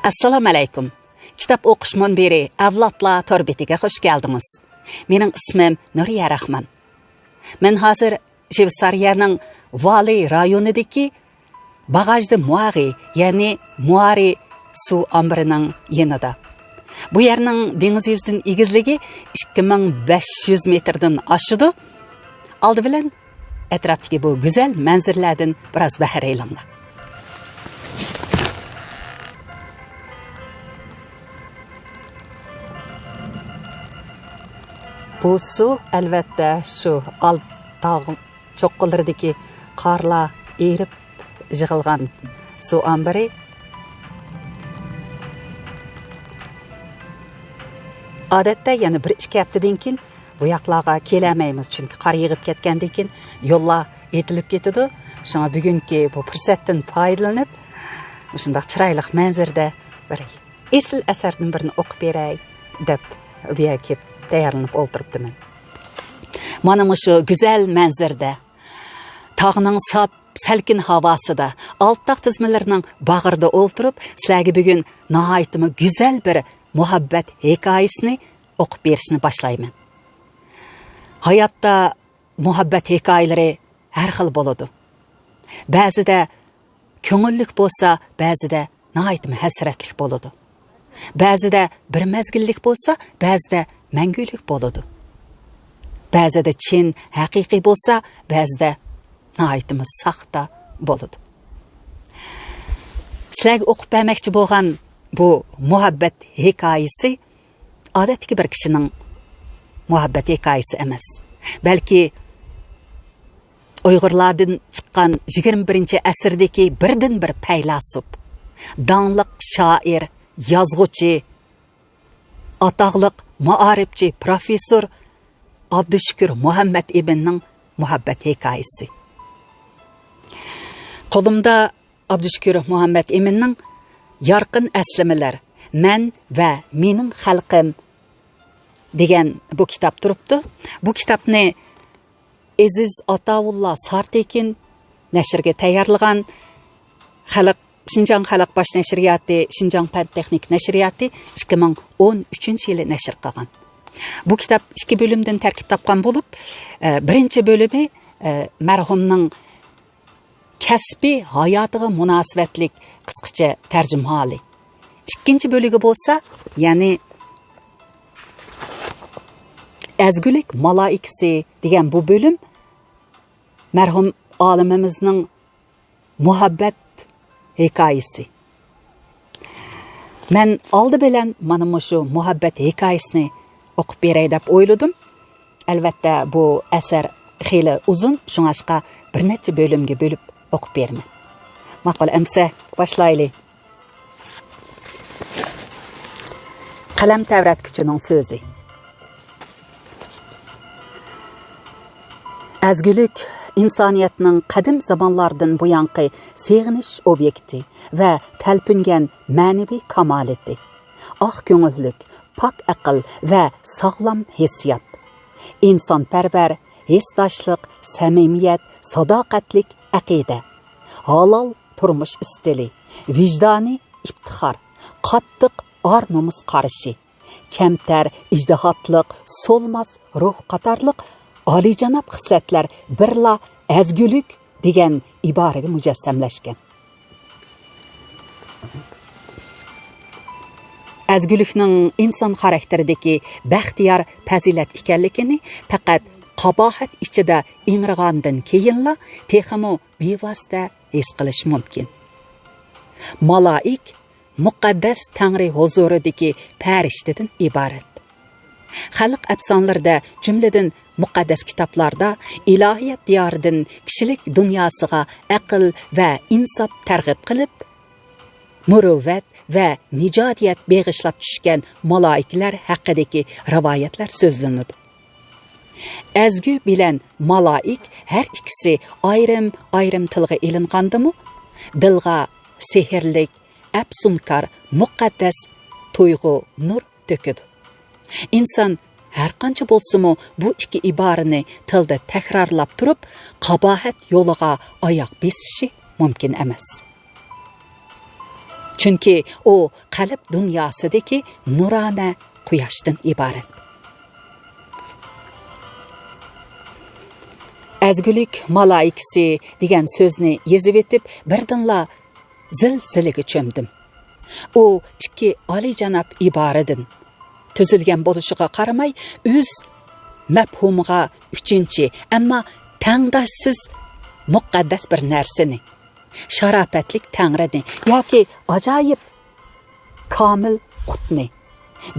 Assalamu alaykum. Kitap o'qish munbiri Avlodlar torbetiga xush keldingiz. Mening ismim Nuriya Rahman. Men hozir Shveysariyaning Vali rayonidagi Bagajdi Muari, ya'ni Muari suv ombirining yanida. Bu yerning dengiz yuzining egizligi 2500 metrdan oshadi. Oldi bilan atrofdagi bu go'zal manzarlardan biroz bahra elanlar. Bu suv albatta shu alt tog' cho'qqalaridagi qorlar erib yig'ilgan suv ombiri. Odatda yana 1-2 haftadan keyin bu yoqlarga kelamaymiz, chunki qor yig'ib ketgandan keyin yo'llar etilib ketadi. Shunga bugungi bu fursatdan foydalanib, shunday chiroyli manzarada bir esil asarning birini o'qib beray deb bu yerga kelib tayyorlanib o'tiribdiman. Mana shu go'zal manzarada tog'ning sop salkin havosida alt tog' tizmalarining bag'rida o'tirib, sizlarga bugun nihoyatda go'zal bir muhabbat hikoyasini o'qib berishni boshlayman. Hayotda muhabbat hikoyalari har xil bo'ladi. Ba'zida ko'ngillik bo'lsa, ba'zida nihoyatda hasratlik bo'ladi. Ba'zida bir mezgillik bo'lsa, ba'zida mangulik bo'ladi. Ba'zida chin, haqiqiy bo'lsa, ba'zida nihoyatda saxta bo'ladi. Sizlarga o'qib bermoqchi bo'lgan bu muhabbat hikoyasi odatdagi bir kishining muhabbat hikoyasi emas. Balki Uyg'urlardan chiqqan 21-asrdagi birdan bir faylasuf, danliq shoir, yozuvchi, ataqliq ma'arifchi professor Abdushukur Muhammad ibnning muhabbat hikoyasi. Qo'limda Abdushukur Muhammad ibnning Yorqin aslamalar, men va mening xalqim degan bu kitob turibdi. Bu kitobni Aziz Ataullah Sartekin nashrga tayyorlagan Şinjan Xalq Baş Nashriyati, Şinjan Fan Texnik Nashriyati 2013-yili nashr qilgan. Bu kitob 2 bo'limdan tarkib topgan bo'lib, birinchi bo'limi marhumning kasbiy hayotiga munosabatlik qisqacha tarjimali. Ikkinchi bo'ligi bo'lsa, ya'ni Azgulik malaikasi degan bu bo'lim marhum olimimizning muhabbat hikoyasi. Men oldi bilan mana shu muhabbat hikoyasini o'qib beray deb o'yladim. Albatta bu asar xeyli uzun, shunga bir necha bo'limga bo'lib o'qib berman. Ma'qul, amsa boshlaylik. Qalam tavratkichining so'zi. Azgulik insoniyatning qadim zamonlardan buyanqi seg'inish obyekti va talpingan ma'naviy kamolati. Oq ko'ngillik, pok aql va sog'lom hissiyot. Insonparvar, hisdoshlik, samimiyat, sadoqatlik aqida. Halol turmush istili, vijdoniy iftixor, qattiq or-nomus qarishi, kamtar ijtihotlik, so'lmas ruh qatorliq oliyjanob xislatlar birla azgulik degan iboraga mujassamlashgan. Azgulikning inson xarakteridagi baxtiyor fazilat ekanligini faqat qabohat ichida ingrigandan keyinla texmo bevosita his qilish mumkin. Malaik muqaddas Tangri huzuridagi farishtadan iborat. Xalq afsonlarida, jumladan muqaddas kitoblarda ilohiyat diyoridan kishilik dunyosiga aql va insof targ'ib qilib, muruvvat va nijotiyat beg'ishlab tushgan malaiklar haqidagi rivoyatlar so'zlanadi. Azgu bilan malaik har ikkisi ayrim tilga ilingandimu, dilga sehrlik, afsunkor, muqaddas tuyg'u nur to'kadi. İnsan har qancha bo'lsa-mu bu ikki iborani tilda takrorlab turib, qabohat yo'liga oyoq besishi mumkin emas. Chunki u qalb dunyosidagi nurona quyoshdan iborat. Azgulik malaikasi degan so'zni yezib etib, birdanla zil-ziliga cho'mdim. U ikki oliyjanob iboradan tuzilgan bo'lishiga qaramay, o'z mafhumiga uchinchi, ammo tangdoshsiz muqaddas bir narsani, sharofatlik tangrini yoki ajoyib komil qutni,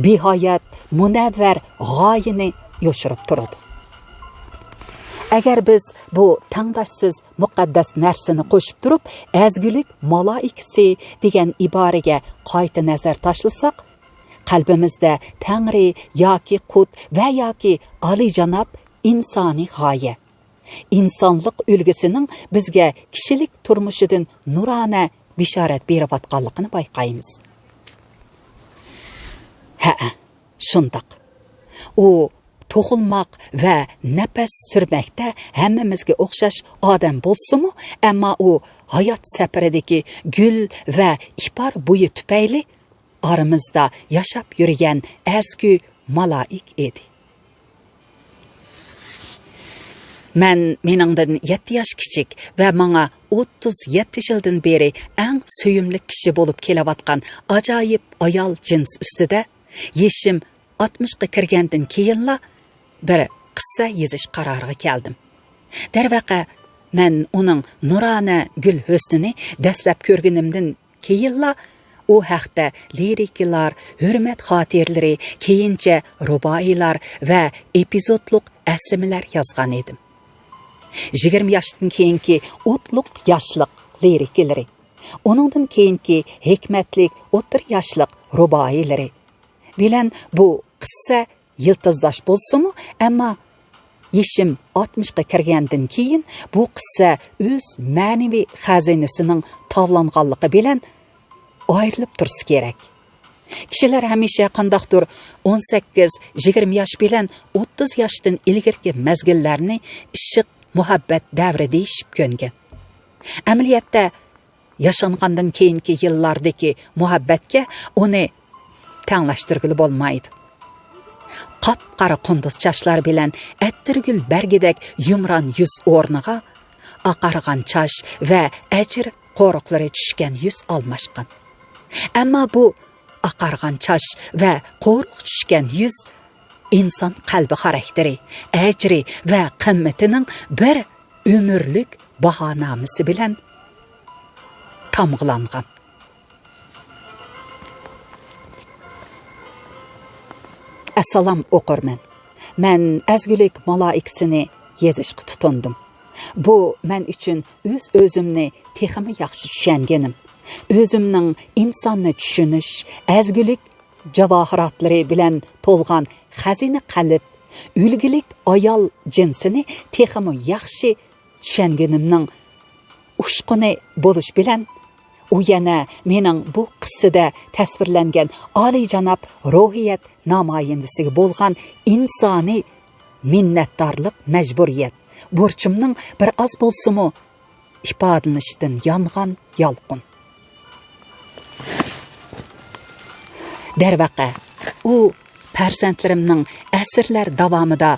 behoyat munavvar g'oyini yoshirib turadi. Agar biz bu tangdoshsiz muqaddas narsani qo'shib turib, azgulik malaikasi degan iboraga qayta nazar tashlasak, qalbimizda Tangri yoki qut va yoki oliyjanob insoniy g'oya, insonlik ulgisining bizga kishilik turmushidan nurona bishorat berayotganligini bayqaymiz. Ha, shundoq. U tug'ilmoq va nafas surmakda hammamizga o'xshash odam bo'lsa-mu, ammo u hayot safaridagi gul va ipor bo'yi tufayli aramizda yashab yurgan azgu malaik edi. Meningdan 7 yosh kichik va menga 37 yildan beri eng suyumli kishi bo'lib kelayotgan ajoyib ayol jins ustida yeshim 60 ga kirgandan keyinla bir qissa yezish qaroriga keldim. Darvaqa men uning nurona gul husnini dastlab ko'rganimdan keyinla u haqda lirikalar, hurmat xotiralari, keyincha ruboiylar va epizodlik aslimalar yozgan edim. 20 yoshdan keyingi o'tliq yoshlik lirikalari, uningdan keyingi hikmatlik o'tir yoshlik ruboiylari bilan bu qissa yiltizdosh bo'lsa-mu, ammo yeshim 60 ga kirgandan keyin bu qissa o'z ma'naviy xazinasining tovlanganligi bilan ayrilib tursa kerak. Kishilar hamisha qandaqdir 18-20 yosh bilan 30 yoshdan ilgirki mazgillarni ishiq muhabbat davri deyishib ko'ngan. Amaliyotda yashangandan keyingi yillardagi muhabbatga uni tanglashtirgili bo'lmaydi. Qop-qora qunduz chashlar bilan attirgul bargidak yumron yuz o'rniga oqargan chash va ajr qo'riqlari tushgan yuz almashgan. Ammo bu oqargan chash va qo'riq tushgan yuz inson qalbi xarakteri, ajri va qimmatining bir umrlik bahonamisi bilan tamg'langan. Assalom o'qirman. Men azgulik malaikasini yezishga tutundim. Bu men uchun o'zimni texmi yaxshi tushunganim, o'zimning insonni tushunish, azgulik javohiratlari bilan to'lgan xazina qalb, ulgilik ayol jinsini texmi yaxshi tushunganimning ushquni bo'lish bilan u yana mening bu qissada tasvirlangan oliyjanob ruhiyat namoyandasiga bo'lgan insoniy minnatdorlik majburiyat burchimning bir oz bo'lsa-mu ifodalanishdan yongan yolqin. Darvaqa u farzandlarimning asrlar davomida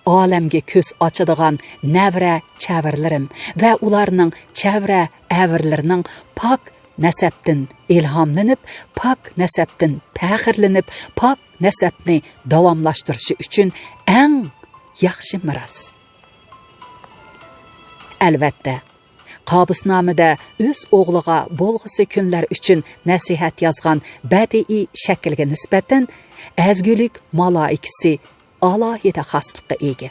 olamga ko'z ochadigan navra chavirlarim va ularning chavra avirlarining pok nasabdan ilhomlanib, pok nasabdan faxrlanib, pok nasabni davomlashtirishi uchun eng yaxshi miros. Albatta, Qabusnomada o'z o'g'liga bo'lg'isi kunlar uchun nasihat yozgan badiiy shaklga nisbatan azgulik malaikasi alohida xoslikqa ega.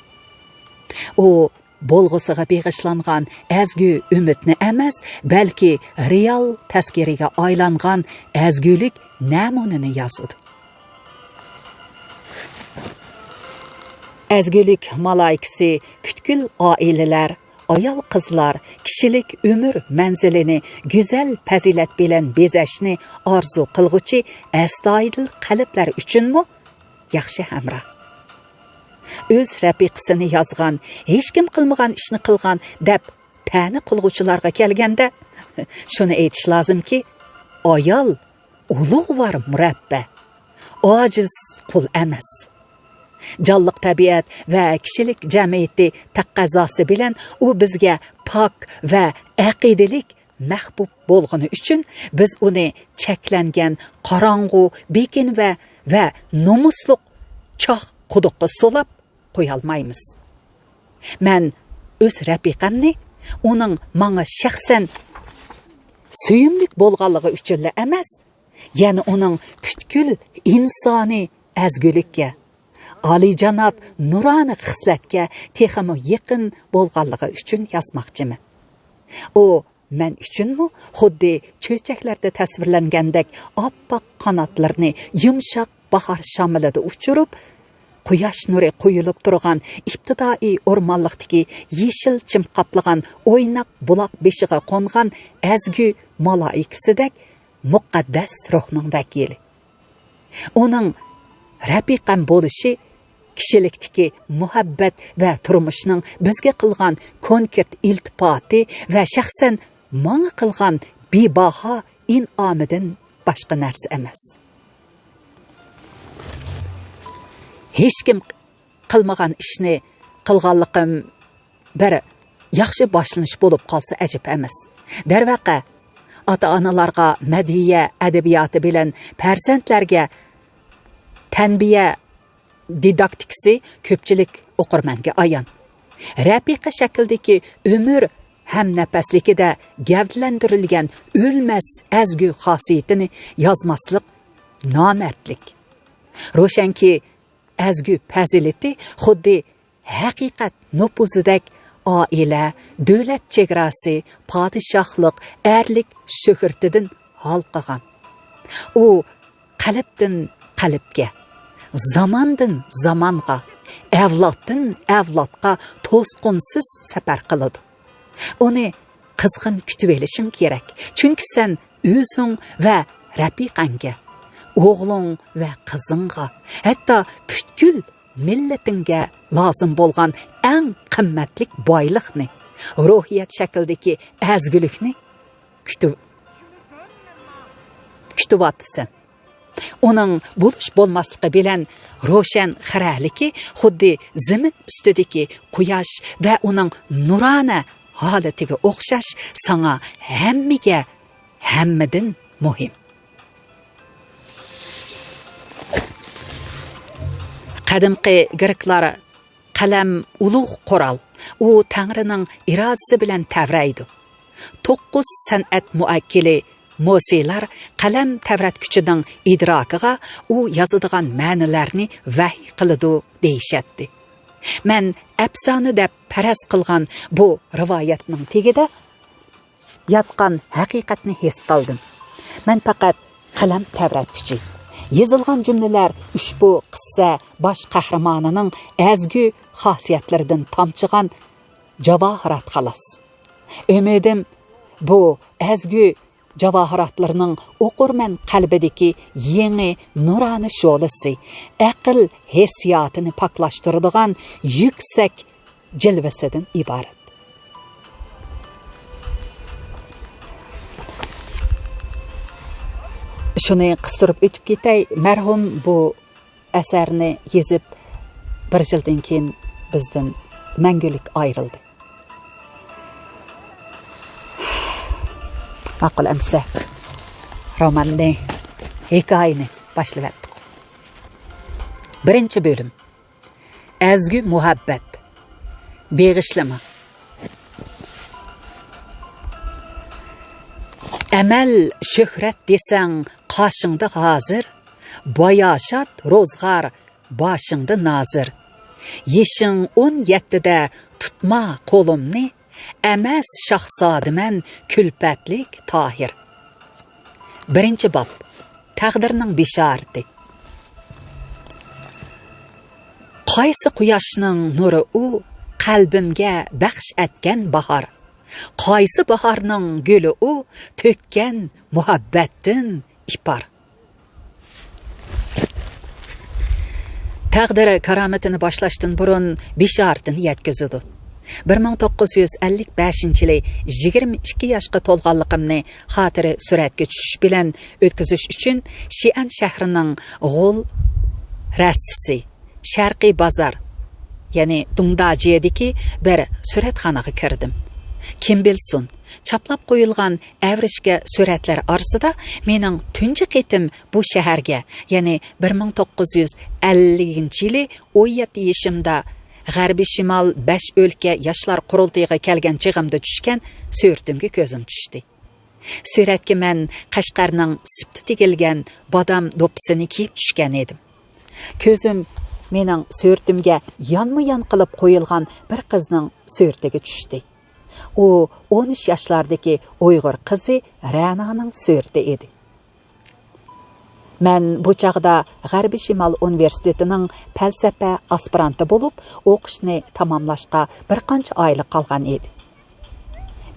U bo'lg'isiga beg'ishlangan azgu umidni emas, balki real tasviriga aylangan azgulik namunini yozdi. Azgulik malaikasi butkul oilalar, ayol qizlar kishilik umr manzilini go'zal fazilat bilan bezashni orzu qilg'uchi astoydil qalblar uchunmi yaxshi hamroh. O'z rafiqasini yozgan, hech kim qilmagan ishni qilgan deb ta'na qilg'uvchilarga kelganda shuni aytish lozimki, ayol ulug'vor murabba, ojiz qul emas. Canlıq tabiat va kishilik jamiyati taqozosi bilan u bizga pok va aqidalik mahbub bo'lgani uchun biz uni cheklangan qorong'u bekin va nomusliq choq quduqqa solab qo'ya olmaymiz. Men o'z rafiqamni uning menga shaxsan suyumlik bo'lganligi uchun emas, ya'ni uning butkul insoniy azgulikka, oliyjanob nuroniy xislatga texmo yaqin bo'lganligi uchun yozmoqchiman. U men uchunmi xuddi cho'chaklarda tasvirlangandek oppoq qanotlarini yumshoq bahor shamolida uchirib, quyosh nuri qo'yilib turgan ibtidoiy o'rmonlikdagi yeshil chim qaplagan o'ynoq buloq beshiga qo'ngan azgu maloikasidek muqaddas ruhning vakili. Uning rafiqam bo'lishi kishilikdagi muhabbat va turmushning bizga qilgan konkret iltifoti va shaxsan menga qilgan bebaho in'omidan boshqa narsa emas. Hech kim qilmagan ishni qilganligim bir yaxshi boshlanish bo'lib qolsa ajib emas. Darvaqa ota-onalarga madhiya adabiyoti bilan farzandlarga tanbiya didaktikasi ko'pchilik o'qirmanga ayon. Rafiqa shakldagi umr ham nafaslikida gavdlantirilgan o'lmas azgu xosiyatini yozmaslik nomardlik. Ro'shanki azgu fazilati xuddi haqiqat nupuzidek oila, davlat chegarasi, podshohlik, erlik shuhratidan halqagan. U qalbdan qalbga, zamondan zamonga, avloddan avlodga to'sqinsiz safar qiladi. Uni qizg'in kutib olishing kerak. Chunki sen o'zing va rafiqangga, o'g'ling va qizingga, hatto butkul millatingga lozim bo'lgan eng qimmatli boylikni, ruhiyat shaklidagi azgulikni kutib uning bo'lish bo'lmasligi bilan ro'shan xiraligi xuddi zamin ustidagi quyosh va uning nurona holatiga o'xshash sana hammadan muhim. Qadimqi greklar qalam ulug' qoral, u Tangrining irodasi bilan tavraydi. 9 san'at muakkili Mosiylar qalam tavratkuchining idrokiga u yozadigan ma'nolarni vahiy qiladi deyishadi. Men afsona deb faraz qilgan bu rivoyatning tegida yotgan haqiqatni his qildim. Men faqat qalam tavratkuchi. Yozilgan jumlalar ushbu qissa bosh qahramonining azgu xosiyatlaridan tomchigan javohirat xolos. Umidim bu azgu javohiratlarning o'qirman qalbidagi yangi nurani sho'lasi, aql hissiyotini paklashtiradigan yuksak jilvasidan iborat. Shuni qistirib o'tib ketay, marhum bu asarni yezib 1 yildan keyin bizdan mangulik ayrildi. Ma'qul amsa romanni, hikoyani boshladik. 1 bo'lim. Azgu muhabbat. Beg'ishlama. Amal shuhrat desang qoshingda hozir, boyoshat ro'zg'or boshingda nozir. Yeshing 17da tutma qo'limni, emas shahzodiman kulpatlik tohir. 1-bob. Taqdirning bishorati. Qaysi quyoshning nuri u qalbimga baxsh etgan bahor. Qaysi bahorning guli u to'kkan muhabbatdan ipor. Taqdiri karomatini boshlashdan burun bishoratini yetkazadi. 1955-yili 22 yoshga to'lganligimni xotira suratga tushish bilan o'tkazish uchun Xi'an shahrining G'ul rastisi, Sharqiy bozor, ya'ni Dungdajiyadagi bir suratxonaga kirdim. Kim bilsin, chaplab qo'yilgan avrishga suratlar orasida mening tunji qitim bu shaharga, ya'ni 1950-yili 17 yoshimda G'arbiy Shimol 5 o'lka yoshlar qurultiyiga kelgan chig'imda tushgan suratga ko'zim tushdi. Suratga men Qashqarning sipti tegilgan bodam do'ppisini kiyib tushgan edim. Ko'zim mening suratimga yonma-yon qilib qo'yilgan bir qizning suratiga tushdi. U 13 yoshlardagi Uyg'ur qizi Ra'noning surati edi. Men bu chaqda G'arbiy Shimol universitetining falsafa aspiranti bo'lib, o'qishni tamomlashga bir qancha oylik qolgan edi.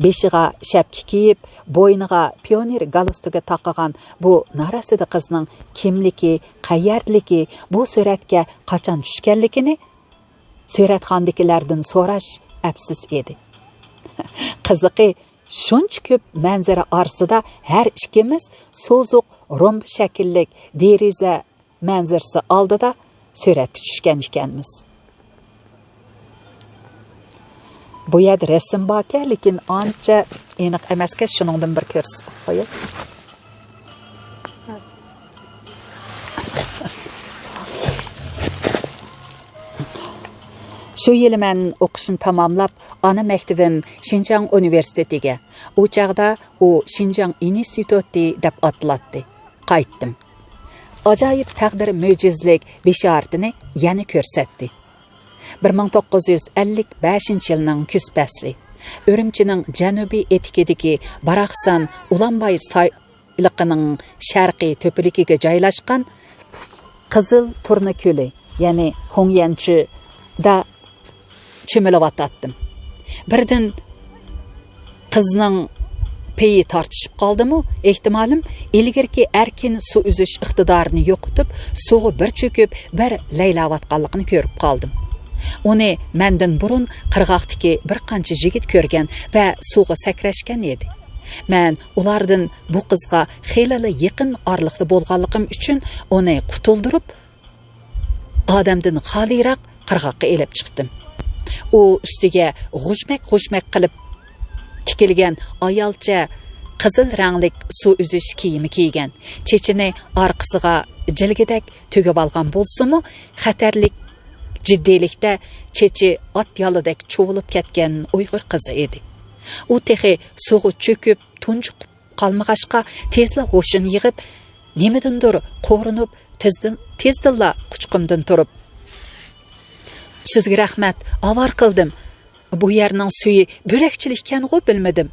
Beshiga shapki kiyib, bo'yniga pioner galstugi taqagan bu norasida qizning kimligi, qayerligi, bu suratga qachon tushganligini suratxondagilardan so'rash afsus edi. Qiziqi, shuncha ko'p manzara orasida har ikkimiz so'zuq romb shakllik deraza manzarasi oldida suratga tushgan ekanmiz. Bu yerda rasm bor, lekin ancha aniq emasga, shuningdan bir ko'rsatib qo'yay. Shu yili men o'qishni tamomlab, ana maktabim Xinjiang universitetiga, u chaqda u Xinjiang instituti deb ataladi. Qaytdim. Ajoyib taqdir mo'jizlik bishoratini yana ko'rsatdi. 1955-yilning kuz fasli Urumchining janubiy etikidagi Baraqsan Ulanbay sayliqining sharqiy to'piligiga joylashgan Qizil Turna ko'li, ya'ni Xongyanchida cho'milayotdim. Birdan qizning peyi tartishib qoldimi? Ehtimolim ilgirki erkin suv uzish iqtidorini yo'qotib, suvga bir cho'kib, bir laylayotganligini ko'rib qoldim. Uni mendan burun qirg'oqdagi bir qancha yigit ko'rgan va suvga sakrashgan edi. Men ulardan bu qizga xeyli yaqin orliqda bo'lganligim uchun uni qutuldirib, odamdan xoliroq qirg'oqqa elib chiqdim. U ustiga g'ushmak qilib tikilgan ayolcha qizil ranglik suv uzish kiyimi kiygan, chechini orqasiga jilgidak tugib olgan bo'lsa-mu, xatarlik jiddiylikda chechi ot yolidek cho'g'ilib ketgan Uyg'ur qizi edi. U texi suvga cho'kib, tunjiq qolmag'ashqa tezla ho'shini yig'ib, nimadandir qo'rinib, tezdilla quchqimdan turib, "Sizga rahmat, avar qildim. Bu yerning suvi bo'rakchilik ekan-ku bilmadim",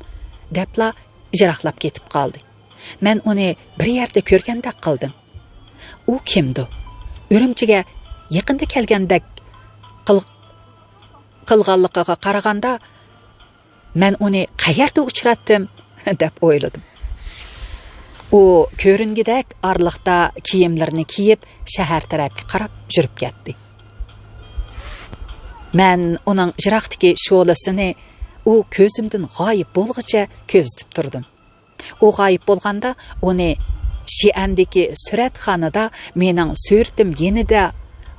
debla ijroqlab ketib qoldi. Men uni bir yerda ko'rgandek qildim. U kimdi? Urumchiga yaqinda kelgandek qilganligiga qaraganda men uni qayerda uchratdim deb o'yladim. U ko'ringidak orliqda kiyimlarini kiyib shahar tarafga qarab yurib ketdi. Men uning jiroqdagi sho'lasini u ko'zimdan g'oyib bo'lg'icha ko'zitib turdim. U g'oyib bo'lganda uni Xi'andagi suratxonada mening suratim yenida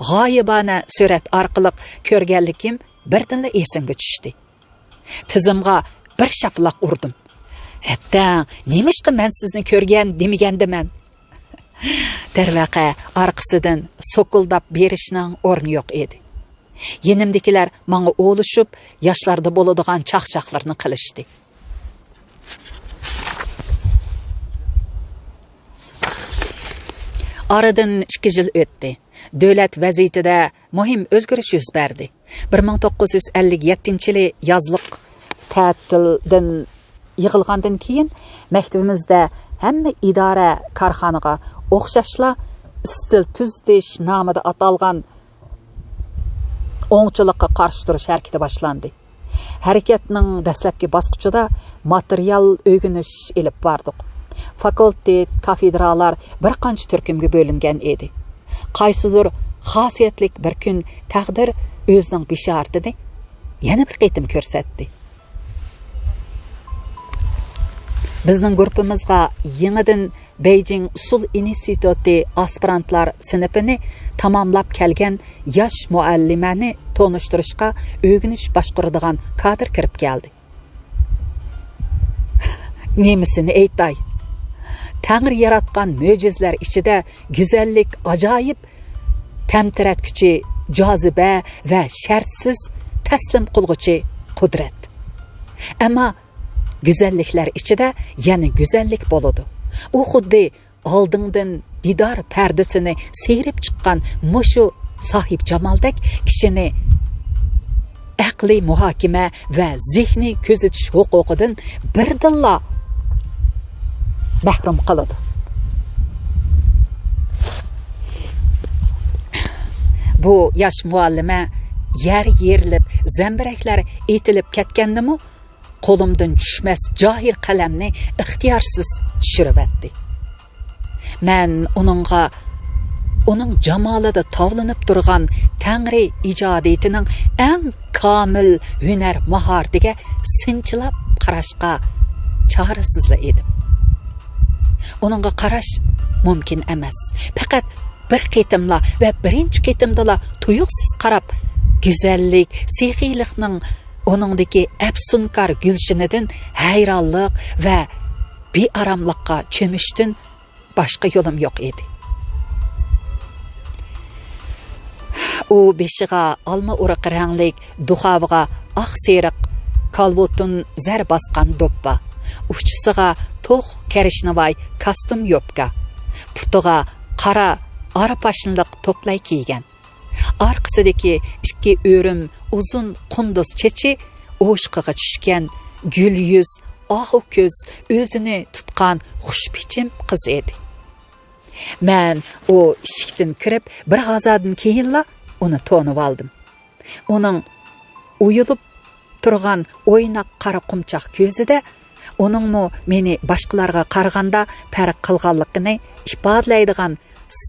g'oyibona surat orqali ko'rganligim birdanla esimga tushdi. Tizimga bir shaplaq urdim. Hatta nemishqa men sizni ko'rgan demagandiman. Darvaqa orqasidan so'kuldab berishning o'rni yo'q edi. Yenimdagilar menga o'lishib, yoshlarda bo'ladigan chaqchaqlarni qilishdi. Aradan 2 yil o'tdi. Davlat vaziyatida muhim o'zgarish yuz berdi. 1957-yili yozliq ta'tildan yig'ilgandan keyin maktabimizda hamma idora korxonaga o'xshashla stil tuzdish nomida atalgan o'ngchilikqa qarshi turish harakati boshlandi. Harakatning dastlabki bosqichida material o'rganish elib bordik. Fakultet, kafedralar bir qancha turkumga bo'lingan edi. Qaysidir xosiyatlik bir kun taqdir o'zining bishoratini yana bir qitim ko'rsatdi. Bizning guruhimizga yangidan Beijing Usul instituti aspirantlar sinfini tamamlab kelgan yosh muallimani tonishtirishga o'rganish boshqaradigan kadr kirib keldi. Nemisini aytay. Tangri yaratgan mo'jizlar ichida go'zallik ajoyib tamtiratguchi joziba va shartsiz taslim qilg'uchi qudrat. Ammo go'zalliklar ichida yana go'zallik bo'ladi. U xuddi oldingdan didor pardasini seyrib chiqqan mushu sohib jamaldek kishini aqliy muhokama va zehniy ko'zitish huquqidan birdilla mahrum qiladi. Bu yosh muallima yer yerilib, zambiraklar etilib ketgandimi, qo'limdan tushmas johil qalamni ixtiyorsiz tushiribdi. Men uning jamolida tovlanib turgan Tangri ijodiyatining eng komil hunar mahoratiga sinchilab qarashga chorasizla edim. Uningga qarash mumkin emas. Faqat bir qitimla va birinchi qitimdala tuyuqsiz qarab, go'zallik, sehiylikning oningdagi afsunkor gulshinidan hayronlik va bearamlikqa cho'mishdan boshqa yo'lim yo'q edi. U beshiga olma uraq ranglik duxaviga oq seriq kalvotun zar bosgan do'ppa, uchisiga to'q karishnovoy kostyum yopka, putiga qora arapashinliq to'play kiygan. Orqasidagi ikki o'rim uzun qunduz chechi o'shqiga tushgan gul yuz, ohu ko'z, o'zini tutgan xushbichim qiz edi. Men u eshikdan kirib, bir hozirdan keyinla uni to'nib oldim. Uning uyulib turgan o'ynoq qora qumchoq ko'zida uningmi meni boshqalarga qaraganda farq qilganligini ifodalaydigan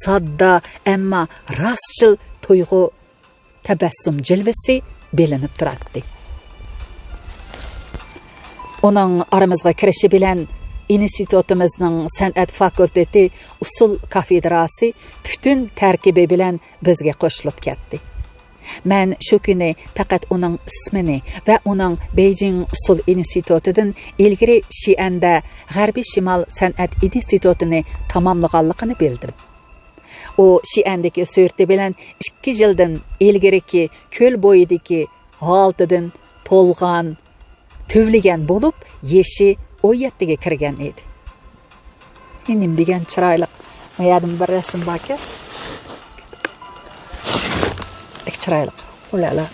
sodda ammo rostchil tuyg'u tabassum jilvasi belinib turardi. Uning aramizga kirishi bilan institutimizning san'at fakulteti usul kafedrasi butun tarkibi bilan bizga qo'shilib ketdi. Men shu kuni faqat uning ismini va uning Beijing Usul institutidan ilgari Xi'anda G'arbiy Shimol san'at institutini tamomlaganligini bildim. U Xi'andagi surati bilan 2 yildan ilgariki ko'l bo'yidagi holtidan to'lgan, tövligan bo'lib, yeshi 17 ga kirgan edi. Enim degan chiroyli mayadim bir rasm borki. Chiroyli. Ulala.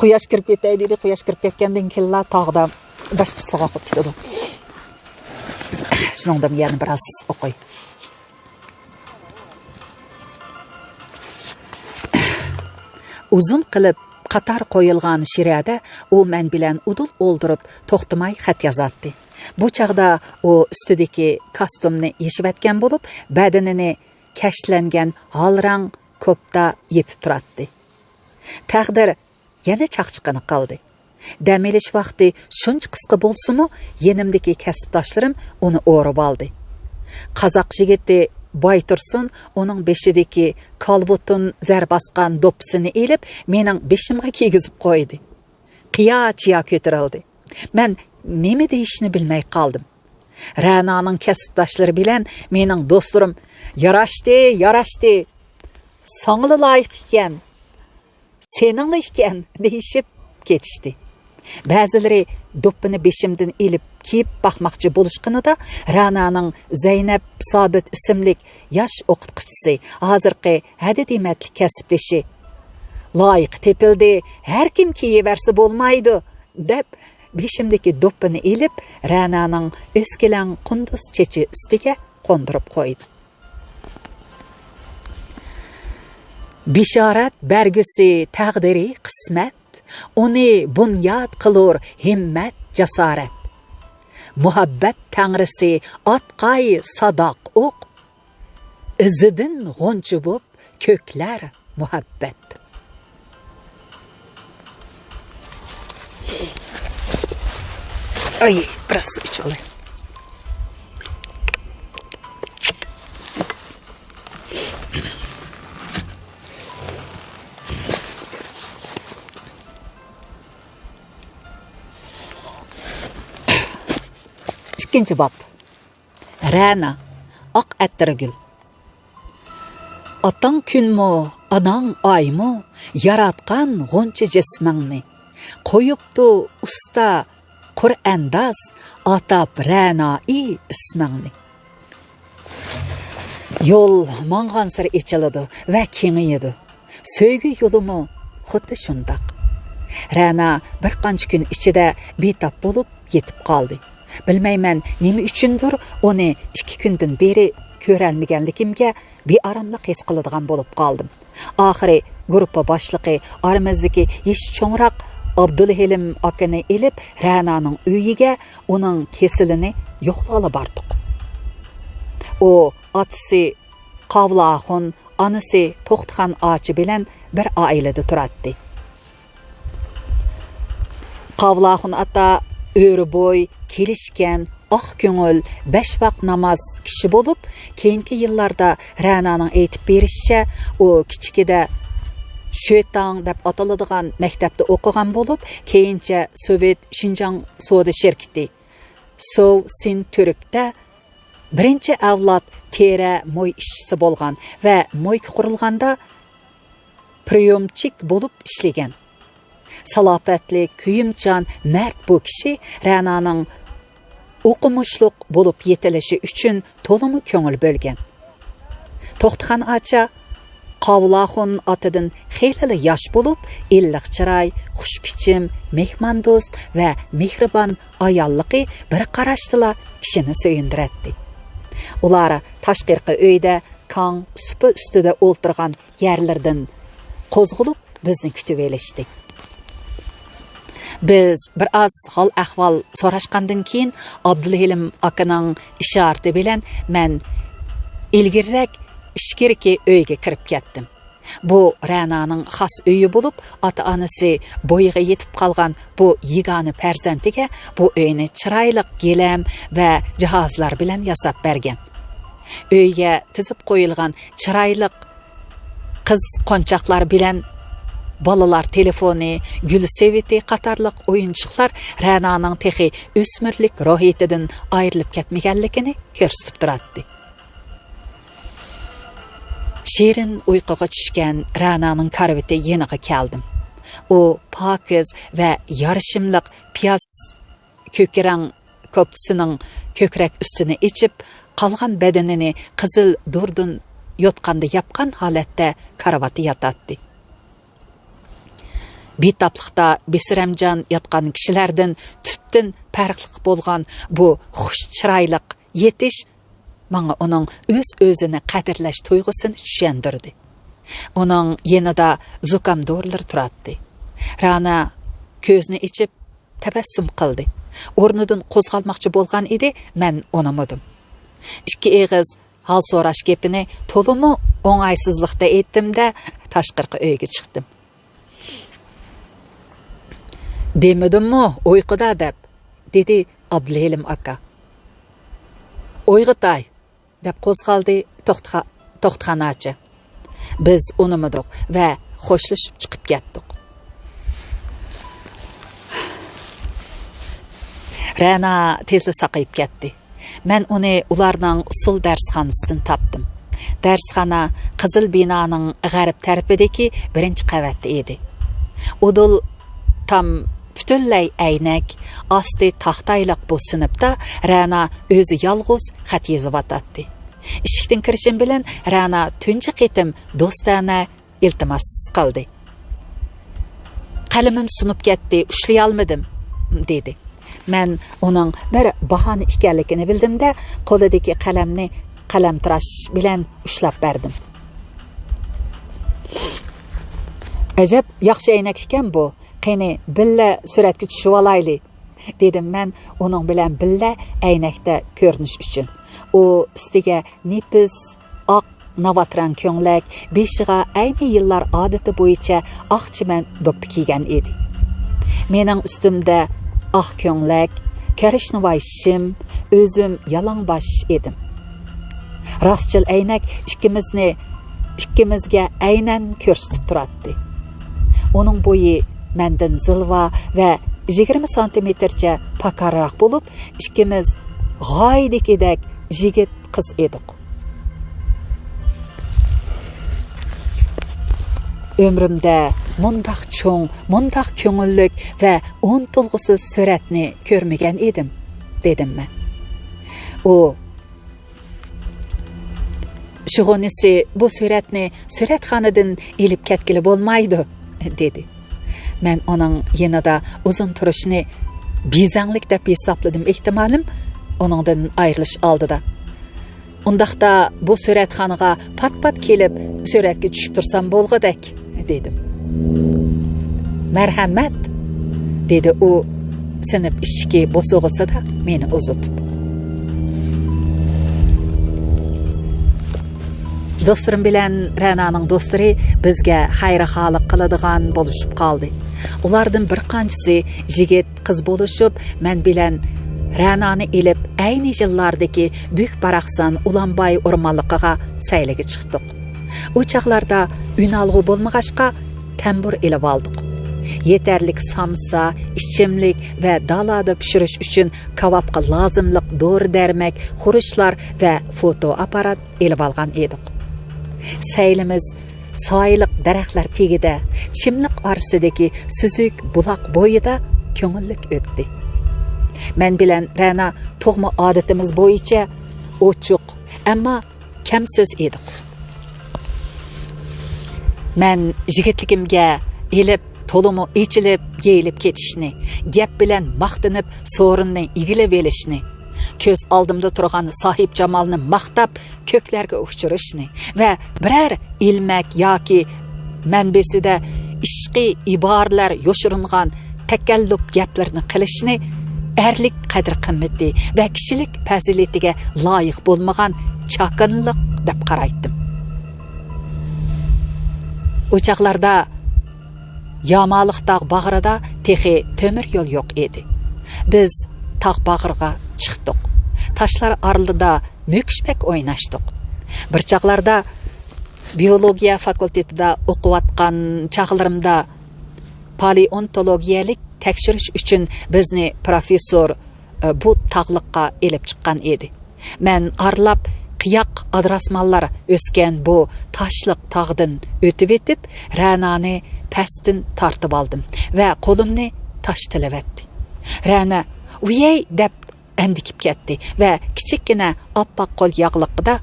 Quyosh kirib ketay dedi, quyosh kirib ketgandan keyin tog'da boshqa so'g'ib ketadi. Shuningdan yana biroz o'qiy. Uzun qilib qatar qo'yilgan shirada u men bilan udul o'ldirib to'xtamay xat yozatdi. Bu chaqda u ustidagi kostyumni yeshivatgan bo'lib, badanini kashlangan holrang ko'pda yepib turardi. Taqdir yana chaqchiqini qildi. Dam olish vaqti shuncha qisqa bo'lsa-mu, yenimdagi kasbdoshlarim uni o'rib oldi. Qozoq yigiti Boytursun uning beshidagi kalbutun zar bosgan do'ppisini elib, mening beshimga kiygizib qo'ydi. Qiya-chiya ko'tarildi. Men nima deyishni bilmay qoldim. Ra'noning kasbdoshlari bilan mening do'stlarim yarashdi. Sаңlı layık ekan, seninle ekan deyishib ketishdi. Ba'zilari do'ppini beshimdan elib kiyib baxmoqchi bo'lishqinida Ra'naning Zaynab Sobit ismlik yosh o'qituvchisi, hozirgi haddimatli kasbdoshi loyiq tepildi, har kim kiyiversa bo'lmaydi deb beshimdagi do'ppini elib Ra'naning o'skilan qunduz chechi ustiga qo'ndirib qo'ydi. Bishorat bergusi taqdiri qismat, uni bunyod qilur himmat jasorat. Muhabbat tangrisi otqay sadoq o'q, izidan g'unchi bo'p ko'klar muhabbat. Ay, biraz su içip alayım. İkinci bab. Rana, ak ettirgül. Atan günmü, anan aymu, yaratkan gonca cismangni. Koyuptu usta, Kur'andas, atap Rana-i ismangni. Yol mangan sır içilidu ve kengiydi. Söygü yolumu xuddi şundaq. Rana bir qancha gün içide betap bolup yetip qaldı. Bilmeymen nemi üçündür onu 2 günden beri körelmegenlikimge bir aramlıq his qiladigan bolup qaldım. Ahiri gruppa başlıqı aramizdagi yeş çoğrak Abdülhelim akını elip Rana'nın üyiga onun kesilini yoqlala bardık. O atısı Qavlağın, anısı Toxtxan ağacı bilen bir ailede turatdı. Qavlağın ata öğrü boy, kelişken, ak köngül, 5 vakt namaz kişi bolup, keyinki yıllarda Rana'nın eytip berişçe, o kiçikide Şöğetan dep atalıdığan mektepte okugan bolup, keyince Sovet Şinjan Soda şirketi Sov Sin Türk'te birinci avlat tere moy işçisi bolgan ve moy kurulganda priyomçik bolup işlegen. Salapetli, kuyumcan, mert bu kişi Rana'nın okumuşluk bolup yetilişi üçün tolumu köngül bölgen. Toxtxan aça Qavlağın atıdın xeylili yaş bolup, illiq çıray, xuş biçim, mehmandost ve mehriban ayallıqı bir qaraştıla kişini söyündüretti. Ulara taşqirqi öyde, kan, süpü üstüde olturgan yerlerden qozgulup bizni kütüp elişdi. Biz bir az hal ahval soraşqandan keyin Abdülhelim akının işareti bilen men ilgirrek İşkirki öyge kirip kettim. Bu Rana'nın xas öyü bulup, ata-anısı boyuğa yetip qalgan bu yigani perzentiga bu öyni çıraylık gelem ve cihazlar bilen yasap bergen. Öyge tizip koyulgan çıraylık kız konçaklar bilen balalar telefoni, gül seviti qatarlık oyunçuklar Rana'nın texi ösmürlük rohiyetinden ayrılıp ketmegenlikini körstip duratdı. Şirin uyquga düşken Rana'nın karveti yeniga keldim. O pakiz ve yarışımlık piyaz kökran koptisinin kökrek üstüne içip, qalgan bedenini kızıl durdun yotkanda yapkan halette karvati yatattı. Betaplıqta besiremcan yatkan kişilerden tüptün pərqliq bolgan bu xuş çıraylık yetiş bana onun öz-özünü qadirləş tuygusunu düşendirdi. Onun yanında zukam doğruları turatdı. Rana közünü içip tebessüm qıldı. Ornudan qozgalmaqçı bolgan idi, men onamadım. 2 eğiz hal soraş gepini tolumu oңайсызlıqta ettim de taşqırqı öyge çıktım. Demedim mi uyquda dep, dedi Abdülhelim aka. Oygıtay, dep qozgaldı Toxtxan aça. Biz onamadık ve hoşlaşıp çıkıp kettik. Rana tezli saqayıp ketdi. Men onu ularning usul darsxonasidan tapdım. Darsxona Qizil binanın g'arb tarafidagi birinchi qavatda edi. Udul tam butunlay aynak, osti taxtayliq bu sinfda Rana o'zi yolg'iz xat yozib o'tadi. Eshikdan kirishim bilan Rana tunji qitim do'stona iltimos qildi. Qalamim sunib ketdi, ushlay olmadim, dedi. Men onun bir bahane ekanligini bildimda, qo'lidagi qalamni qalamtirash bilan ushlab berdim. Ajab, yaxshi aynak ekan bu. Qani billa suratga tushib olayli, dedim men onun bilan billa aynakda ko'rinish uchun. U ustiga nepis oq navatran ko'nglak, beshiga ayni yillar odati bo'yicha oq chiman do'ppi kiygan edi. Mening ustimda oq ko'nglak, Karishnovoy shim, özüm yalangbosh edim. Rastchil aynak ikkimizga aynan ko'rsatib turadi. Uning bo'yi mendan zilva va 20 santimetrcha pakarroq bo'lib, ikkimiz g'oydekidek yigit qiz edik. Ömrümdə mundaq çoğ, mundaq köngüllük və untulğusuz suratni görməyən edim, dedim mən. O, şuğunisi bu suratni suratxanadan elib kətkili bolmaydı, dedi. Mən onun yanında uzun turuşni bizanlik deb hesapladım, ehtimalim onundan ayrılış aldı da. Undaqda bu suratxanaga pat-pat kelib suratga tushib tursam bo'lg'idek, dedim. Marhamat, dedi u sinib ishki bosug'isida meni uzatib. Dostlarım bilan Ra'naning do'stlari bizga xayr-xaliq qiladigan bo'lishib qoldi. Ulardan bir qanchasi yigit qiz bo'lishib, men bilan Ra'nani elib ayni yillardagi Büyük Baraqsan Ulanbay o'rmonligiga sayliga chiqdik. O chaqlarda unalg'u bo'lmag'achqa tambur elib oldik. Yetarlik samsa, ichimlik va dalada pishirish uchun kavobga lozimlik dori-darmak, xurishlar va foto apparat elib olgan edik. Saylimiz soyliq daraxtlar tegida, chimliq orasidagi suzuk buloq bo'yida ko'ngillik o'tdi. Men bilan Ra'na tug'ma odatimiz bo'yicha ochiq, ammo kamsiz edik. Men yigitligimga elib, to'limi ichilib, yeyilib ketishni, gap bilan maqtinib, so'rinni igilib elishni, ko'z oldimda turgan sohib jamolni maqtab, ko'klarga uchirishni va biror ilmak yoki manbasida ishqiy iboralar yoshiringan takallub gaplarni qilishni erlik qadr-qimmati va kishilik fazilatiga loyiq bo'lmagan chaqinliq deb qaraydim. Uçaqlarda Yamaliq tağ bağrida texi temir yo'l yo'q edi. Biz tağ bağırga chiqdik. Taşlar aralida möküşbek o'ynashdik. Bir chaqlarda biologiya fakultetida o'qiyotgan chaqlarimda paleontologiyalik tekshirish uchun bizni professor bu tağliqqa elib chiqqan edi. Men arlab qiyoq adrasmanlar o'sgan bu tashliq tağdan o'tib etib, Ra'nani pastdan tortib oldim va qo'limni tosh tilavatdi. Ra'na "Uyey" deb andikib ketdi va kichikkina oppoq qo'l yog'liqida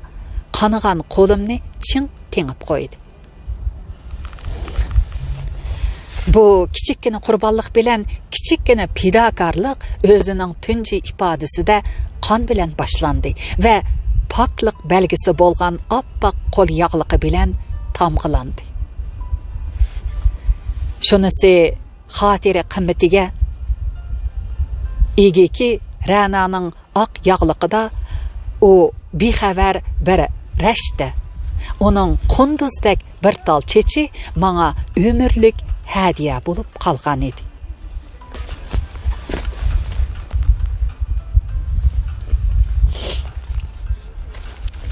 qonigan qo'limni ching tengib qo'ydi. Bu kichikkina qurbonlik bilan kichikkina fidokorlik o'zining tunji ifodasida qon bilan boshlandi va poklik belgisi bo'lgan oppoq qo'l yog'liqi bilan tamg'ilandi. Shunisi xotira qimmatiga egiki Ra'naning oq yog'liqida u bexabar bir rashda, uning qunduzdek bir tal chechi menga umrlik hadiya bo'lib qolgan edi.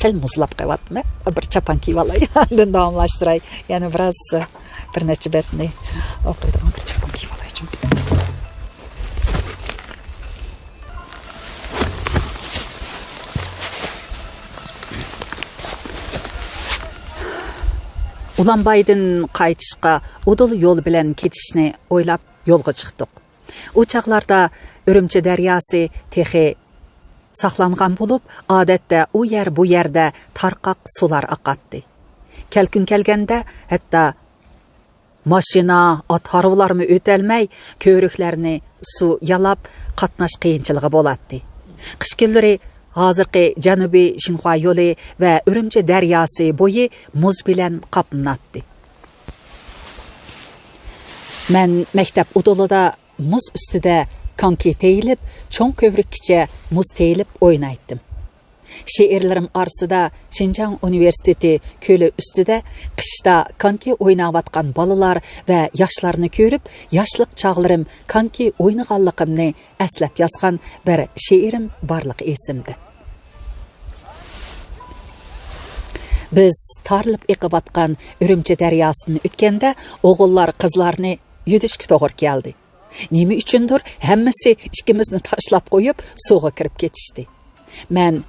Sel muzlab qo'yaptimi? Bir chapan kiyib olay. Undan davomlashtiray. Yana biroz bir necha betni o'qiydim, bir chapan kiyib olay. Ulanbaydan qaytishqa udul yo'l bilan ketishni o'ylab yo'lga chiqdik. O chaqlarda Urumchi daryosi texi saqlangan bo'lib, odatda u yer bu yerda tarqoq sular oqatdi. Kelkun kelganda hatto mashina, ot harvlarmi o'talmay, ko'riklarni suv yalab qatnash qiyinchiligi bo'ladi. Qish kunlari hozirgi Janubiy Shinxua yo'li va Urumchi daryosi bo'yi muz bilan qoplanadi. Men maktab udulida muz ustida konki teyilib, cho'ng ko'vrikcha muz teyilib o'ynaydim. Şeirlerim arsida Şinjan Üniversiteti kölü üstüde qışta kanki oynavatkan balalar ve yaşlarını görüp, yaşlık çağlarım kanki oynağanlıqımni əslep yazgan bir şeirim barlık esimdi. Biz tarılıp eqivatkan Ürümçi deryasını ötkende oğullar kızlarını yüdüşkü toğır geldi. Nemi üçündür hemmesi ikimizni taşlap koyup soğuğa kirip ketişti. Men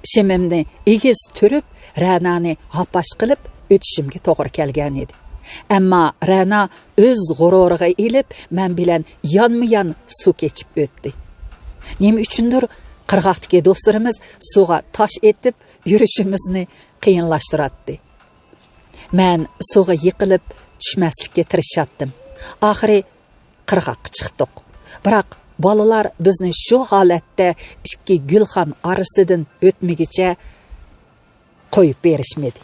şemimni egiz türüp Ra'nani hapaş qilib ötüşümge toğır kelgen edi. Amma Ra'na öz g'ururiga elip men bilen yanmı-yan su keçip ötdi. Nemi üçündür qırgaqtiki dostlarımız suğa taş etip yürüşümüzni qiyinlaştıratdı. Men suğa yıqılıp düşmeslikке tirişatdım. Ahiri qırgaqqa chiqdik. Biroq balalar bizni shu holatda ikki gulxan arasidan o'tmagicha qo'yib berishmadi.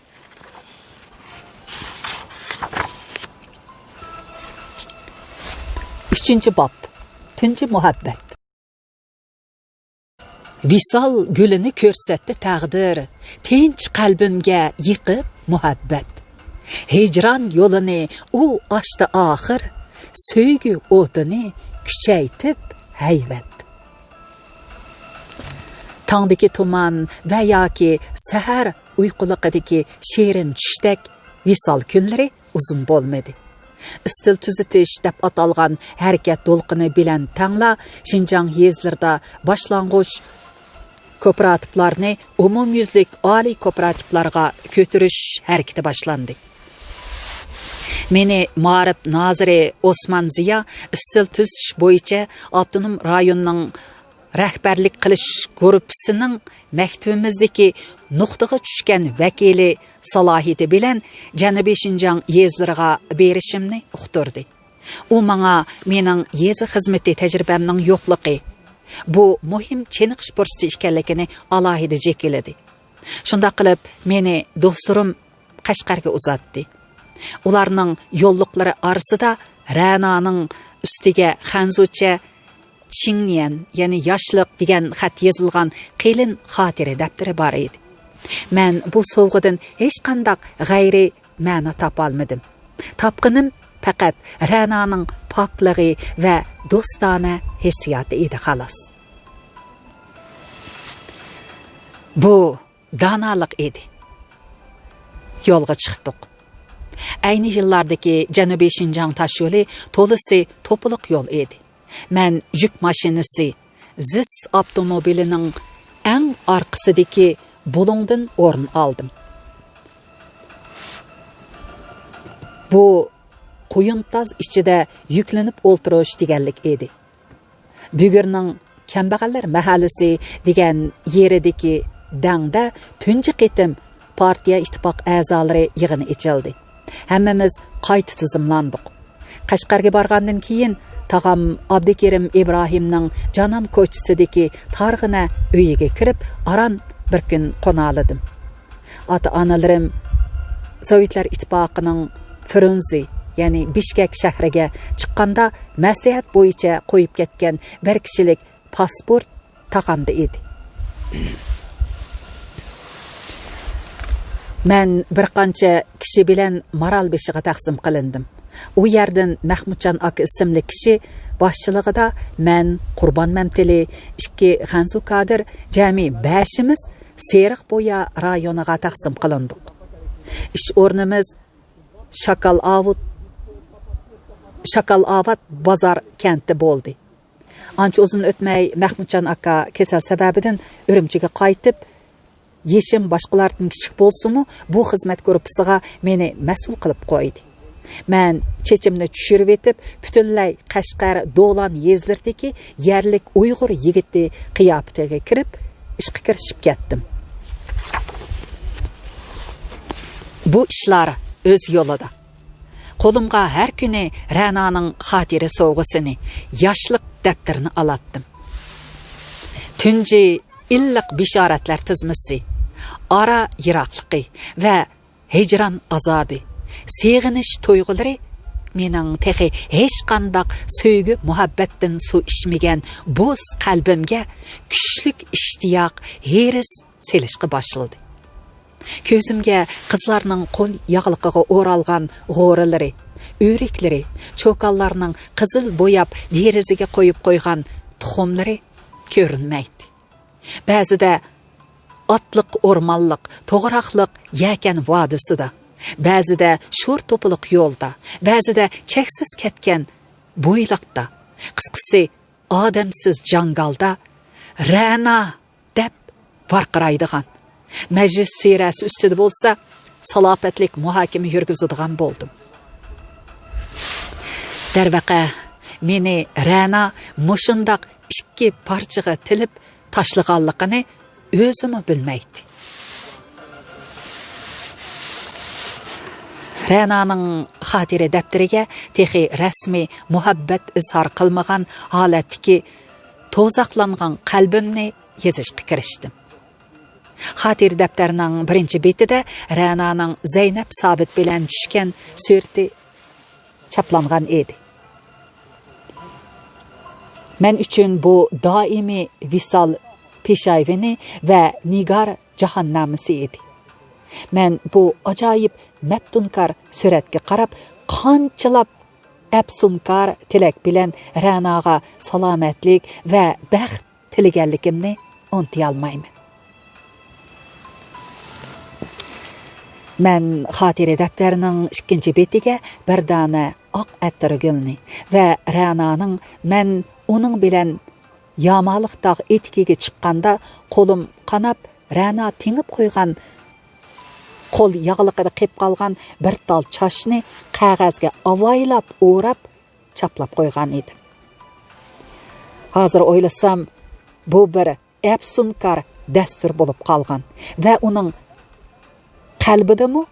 Üçüncü bab. Tunji muhabbet. Visal gülünü ko'rsatdi taqdir, tinch qalbimga yiqib muhabbet. Hicran yo'lini u ochdi oxir, söygü o'tini kuchaytib hayvat. Tongdagi tuman va yoki sahar uyquliqidagi shirin tushdak visal kunlari uzun bo'lmadi. Istil tuzitish deb atalgan harakat to'lqini bilan tangla Şinjan yezlarida boshlang'ich kooperativlarni umumyuzlik oliy kooperativlarga ko'tarish harakati boshlandi. Meni Ma'rif Naziri Osman Ziya istil tuzish bo'yicha avtonom rayonning rahbarlik qilish guruhisining maktabimizdagi nuqtaga tushgan vakili salohiyati bilan Janubiy Şinjan yezlariga berishimni uqtirdi. U menga mening yezi xizmati tajribamning yo'qligi, bu muhim cheniqish fursati ekanligini alohida jekiladi. Shunda qilib meni do'stlarim Qashqarga uzatdi. Ularning yo'lliqlari orasida Ra'naning ustiga xanzucha Çingnian, ya'ni yoshlik degan xat yozilgan qilin xotira daftari bor edi. Men bu sovg'adan hech qanday g'ayri ma'no topolmadim. Topqinim faqat Ra'naning pokligi va do'stona hissiyoti edi xolos. Bu donolik edi. Yo'lga chiqdik. Ayni yillardagi Janubiy Şinjan tash yo'li to'lisi to'piq yo'l edi. Men yuk mashinasi ZIS avtomobilining eng orqasidagi bo'lingdan o'rin oldim. Bu qo'yintoz ichida yuklanib o'ltirish deganlik edi. Bugurning kambag'allar mahallasi degan yeridagi dangda tunji qitim partiya ittifoq a'zolari yig'ini ichildi. Hammamiz qayta tizimlandik. Qashqarga borgandan keyin tag'am Abdukerim Ibrohimning Janan ko'chasidagi targ'ina uyiga kirib, aran bir kun qonaladim. Ota-onalarim Sovetlar ittifoqining Frunze, ya'ni Bishkek shahriga chiqqanda maslahat bo'yicha qo'yib ketgan bir kishilik pasport taqamda edi. Men bir qancha kishi bilan Maralbeshiga taqsim qilindim. U yerdan Mahmudjon aka ismli kishi boshchiligida men Qurbon Mamtili, ikki Xanzu Kadir, jami 5imiz Seriq bo'ya rayoniga taqsim qilindik. Ish o'rnimiz Shakalovat bozor kenti bo'ldi. Ancha uzun o'tmay Mahmudjon aka kasal sababidan Urumchiga qaytib, yeshim boshqalardan kichik bo'lsa-mu, bu xizmat guruhiga meni mas'ul qilib qo'ydi. Men chechimni tushirib etib, butunlay Qashqar Do'lan yezlaridagi yerlik Uyg'ur yigiti qiyofatiga kirib, ishga kirishib ketdim. Bu ishlar o'z yo'lida. Qo'limga har kuni Ra'naning xotira sovg'asini, yoshlik daftarini olatdim. Tunji illiq bishoratlar tizmisi, ara yiroqligi va hijron azobi, seg'inish to'yg'ulari mening texi hech qanday sevgi muhabbatdan suv ichmagan bo'z qalbimga kuchlik ishtiyoq, heris selishqi başladı. Көзімге қызларның қол яғылқыға оралған ғорылары, өрекleri, çokallarının қызыл boyap derisiga qo'yib qo'ygan tuxumlari ko'rinmaydi. Ba'zida otliq o'rmonliq, to'g'raqliq yakan vodisida, ba'zida sho'r to'piliq yo'lda, ba'zida cheksiz ketgan bo'yliqda, qisqasi odamsiz jangalda Ra'na deb varqiraydigan. Meclis sirasi üstüde bolsa, salapetlik muhakeme yürgüzüdüğün boldum. Derveqe, meni Ra'na muşundaq iki parçaga tilip taşlıqallıqını özümü bilmeydi. Ra'na'nın xatiri dəftəriga texi resmi muhabbet izhar qılmağan halatdiki tozaqlanğan qalbimni yezishqa kirishdim. Xatir dəftərinin birinci betida Ra'na'nın Zeynep Sabit bilan tushgan surati chaplangan edi. Men uchun bu doimiy visol peshayvini va nigar jahannamisi edi. Men bu ajoyib maftunkar suratga qarab, qanchilab afsunkar tilak bilan Ra'naga salomatlik va baxt tilaganligimni unuta olmayman. Men xotira daftarının ikkinchi betiga bir dona oq attirgulni va Ra'naning men uning bilan Yamaliqdaq etikiga chiqqanda qo'lim qanab Ra'na tingib qo'ygan qo'l yog'liqida qilib qolgan bir tal chashni qog'ozga avaylab o'rab chaplab qo'ygan edim. Hozir o'ylasam, bu bir afsunkar dastur bo'lib qolgan va uning qalbidami?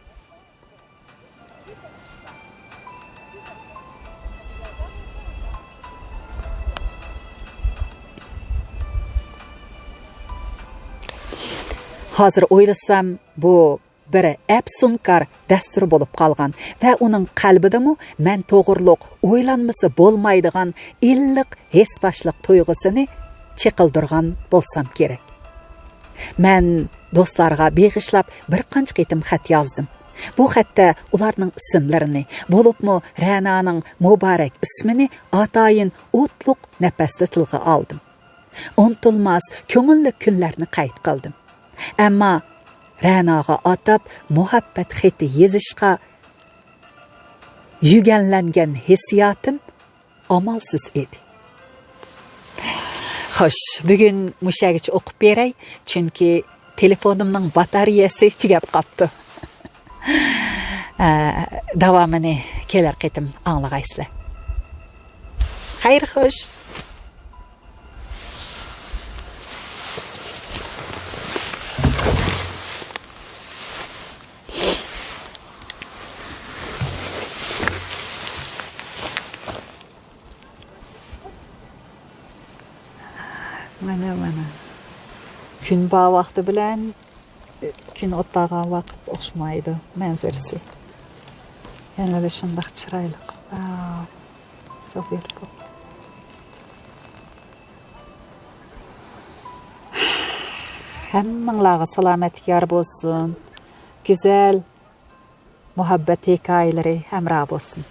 Hozir o'ylasam, bu bir afsunkar dastur bo'lib qolgan va uning qalbidami men to'g'riliq o'ylanmasa bo'lmaydigan illiq hesdoshlik tuyg'usini chiqildirgan bo'lsam kerak. Men do'stlarga beg'ishlab bir qancha qitim xat yozdim. Bu xatda ularning ismlarini, bo'libmi Ra'naning muborak ismini atayin o'tliq nafasda tilga oldim. Unutilmas ko'ngilli kunlarni qayd qildim. Ammo Ra'naga atab muhabbat xati yezishga yuganlangan hissiyotim amalsiz edi. Xo'sh, bugun mushagicha o'qib beray, chunki telefonimning batareyasi tugab qoldi. Davomini kelar qitim anglag'aysizlar. Xayr, xo'sh. Mana. Kun bağ vaqti bilan kun o'tlagan vaqt o'xshamaydi manzarasi. Yanada shundoq chiroyli. So beautiful. Hammanglarga salomatlik yor bo'lsin. Güzel muhabbat hikoyalari hamroh bo'lsin.